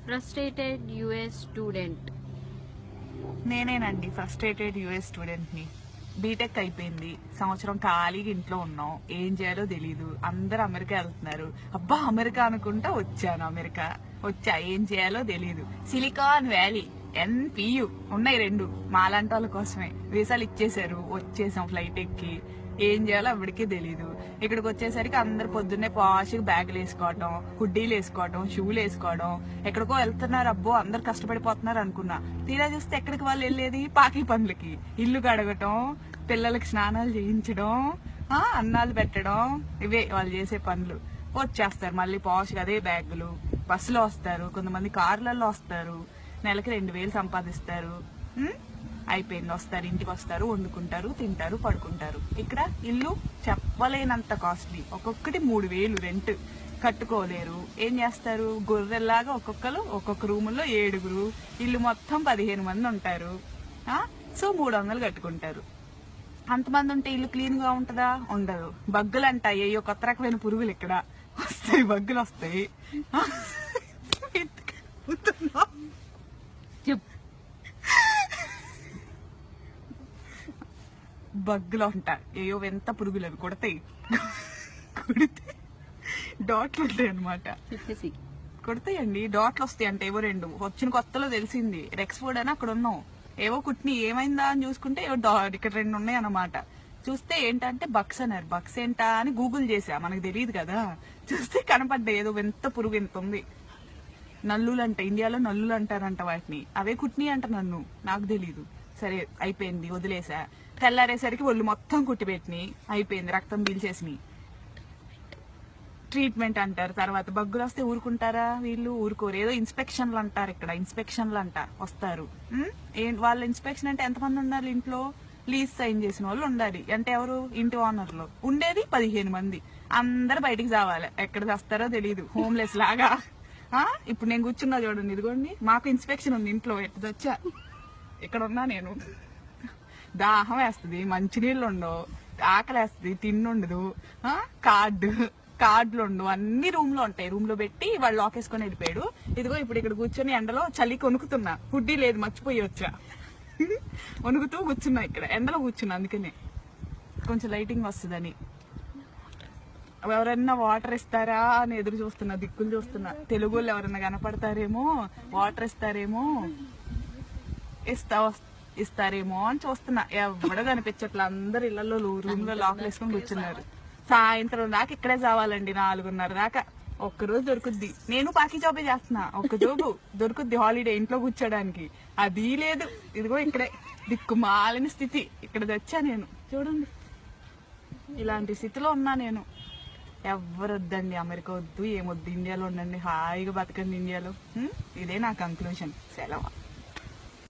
Frustrated US student. నేనేనండి frustrated US స్టూడెంట్ని. BTech అయిపోయింది, సంవత్సరం ఖాళీగా ఇంట్లో ఉన్నాం, ఏం చేయాలో తెలీదు. అందరు అమెరికా వెళ్తున్నారు, అబ్బా అమెరికా అనుకుంటా వచ్చాను. అమెరికా వచ్చా, ఏం చేయాలో తెలీదు. సిలికాన్ వ్యాలీ, NPU ఉన్నాయి రెండు, మాలాంటి వాళ్ళ కోసమే. వీసాలు ఇచ్చేసారు, వచ్చేసాం ఫ్లైట్ ఎక్కి. ఏం చేయాలో అప్పటికే తెలీదు. ఇక్కడికి వచ్చేసరికి అందరు పొద్దున్నే పాష్గా బ్యాగులు వేసుకోవటం, హుడ్డీలు వేసుకోవటం, షూలు వేసుకోవడం, ఎక్కడికో వెళ్తున్నారు. అబ్బో అందరు కష్టపడిపోతున్నారు అనుకున్నా. తీరా చూస్తే ఎక్కడికి వాళ్ళు వెళ్ళేది పాకి పనులకి. ఇల్లు కడగటం, పిల్లలకి స్నానాలు చేయించడం, అన్నాలు పెట్టడం, ఇవే వాళ్ళు చేసే పనులు. వచ్చేస్తారు మళ్ళీ పాష్గా అదే బ్యాగులు. బస్సులో వస్తారు, కొంతమంది కార్లలో వస్తారు, నెలకి 2000 సంపాదిస్తారు. అయిపోయింది, వస్తారు, ఇంటికి వస్తారు, వండుకుంటారు, తింటారు, పడుకుంటారు. ఇక్కడ ఇల్లు చెప్పలేనంత కాస్ట్లీ, ఒక్కొక్కటి 3000 రెంట్. కట్టుకోలేరు, ఏం చేస్తారు? గొర్రెల్లాగా ఒక్కొక్క రూముల్లో 7, ఇల్లు మొత్తం 15 మంది ఉంటారు. సో 300 కట్టుకుంటారు. అంతమంది ఉంటే ఇల్లు క్లీన్ గా ఉంటదా? ఉండదు. బగ్గులు అంటాయి, అయ్యో కొత్త రకమైన పురుగులు ఇక్కడ వస్తాయి, బగ్గులు వస్తాయి. బగ్గులు ఉంటాయి, ఏయో ఎంత పురుగులు అవి కొడతాయి. కొడితే డాట్లు ఉంటాయి అనమాట. కొడతాయండి, డాట్లు వస్తాయి అంటే ఏవో 2 వచ్చిన కొత్తలో తెలిసింది. రెక్స్ఫోర్డ్ అని అక్కడ ఉన్నాం, ఏవో కుట్ని ఏమైందా అని చూసుకుంటే ఏవో ఇక్కడ 2 ఉన్నాయి అన్నమాట. చూస్తే ఏంటంటే బక్స్ అన్నారు. బక్స్ ఏంటా అని గూగుల్ చేసా, మనకు తెలియదు కదా. చూస్తే కనపడ్డాయి, ఏదో ఎంత పురుగు ఎంత ఉంది. నల్లులు అంట, ఇండియాలో నల్లులు అంటారంట వాటిని. అవే కుట్ని అంట, నన్ను నాకు తెలీదు. సరే అయిపోయింది, వదిలేసా. తెల్లారేసరికి ఒళ్ళు మొత్తం కుట్టిపెట్టిని, అయిపోయింది, రక్తం పీల్చేసినాయి. ట్రీట్మెంట్ అంటారు. తర్వాత బగ్గులు వస్తే ఊరుకుంటారా? వీళ్ళు ఊరుకోరు. ఏదో ఇన్స్పెక్షన్లు అంటారు, ఇక్కడ ఇన్స్పెక్షన్లు అంట వస్తారు. వాళ్ళ ఇన్స్పెక్షన్ అంటే ఎంతమంది ఉండాలి ఇంట్లో? లీజ్ సైన్ చేసిన వాళ్ళు ఉండాలి. అంటే ఎవరు? ఇంటి ఓనర్లు. ఉండేది 15 మంది. అందరు బయటికి రావాలి, ఎక్కడ వస్తారో తెలియదు, హోమ్లెస్ లాగా. ఇప్పుడు నేను కూర్చున్నా చూడండి, ఇదిగోండి, మాకు ఇన్స్పెక్షన్ ఉంది ఇంట్లో. ఎట్టదొచ్చా, ఇక్కడ ఉన్నా నేను. దాహం వేస్తుంది, మంచినీళ్ళు ఉండవు, ఆకలి వేస్తుంది, తిండుండదు, కార్డులు ఉండవు, అన్ని రూమ్ లో ఉంటాయి. రూమ్ లో పెట్టి వాళ్ళు లాక్ వేసుకొని వెళ్ళిపోయాడు. ఇదిగో ఇప్పుడు ఇక్కడ కూర్చొని ఎండలో చలికి వణుకుతున్నా, హుడ్డీ లేదు, మర్చిపోయి వచ్చా. వణుకుతూ కూర్చున్నా, ఇక్కడ ఎండలో కూర్చున్నా. అందుకనే కొంచెం లైటింగ్ వస్తుందని. ఎవరన్నా వాటర్ ఇస్తారా అని ఎదురు చూస్తున్నా, దిక్కులు చూస్తున్నా. తెలుగు వాళ్ళు ఎవరన్నా కనపడతారేమో, వాటర్ ఇస్తారేమో, ఇస్తారేమో అని చూస్తున్నా. ఎవడో కనిపించట్లా, అందరు ఇళ్లలో రూమ్ లో లాక్లు వేసుకొని కూర్చున్నారు. సాయంత్రం దాకా ఇక్కడే చావాలండి, 4:30 దాకా. ఒక్కరోజు దొరుకుద్ది. నేను పాకి జాబే చేస్తున్నా, ఒక్క జాబు దొరుకుద్ది హాలిడే ఇంట్లో కూర్చోడానికి. అది లేదు. ఇదిగో ఇక్కడే దిక్కుమాలిన స్థితి. ఇక్కడ తెచ్చా నేను, చూడండి, ఇలాంటి స్థితిలో ఉన్నా నేను. ఎవరు వద్దండి, అమెరికా వద్దు, ఏమొద్దు, ఇండియాలో ఉండండి, హాయిగా బతకండి ఇండియాలో. ఇదే నా కంక్లూషన్. సెలవు.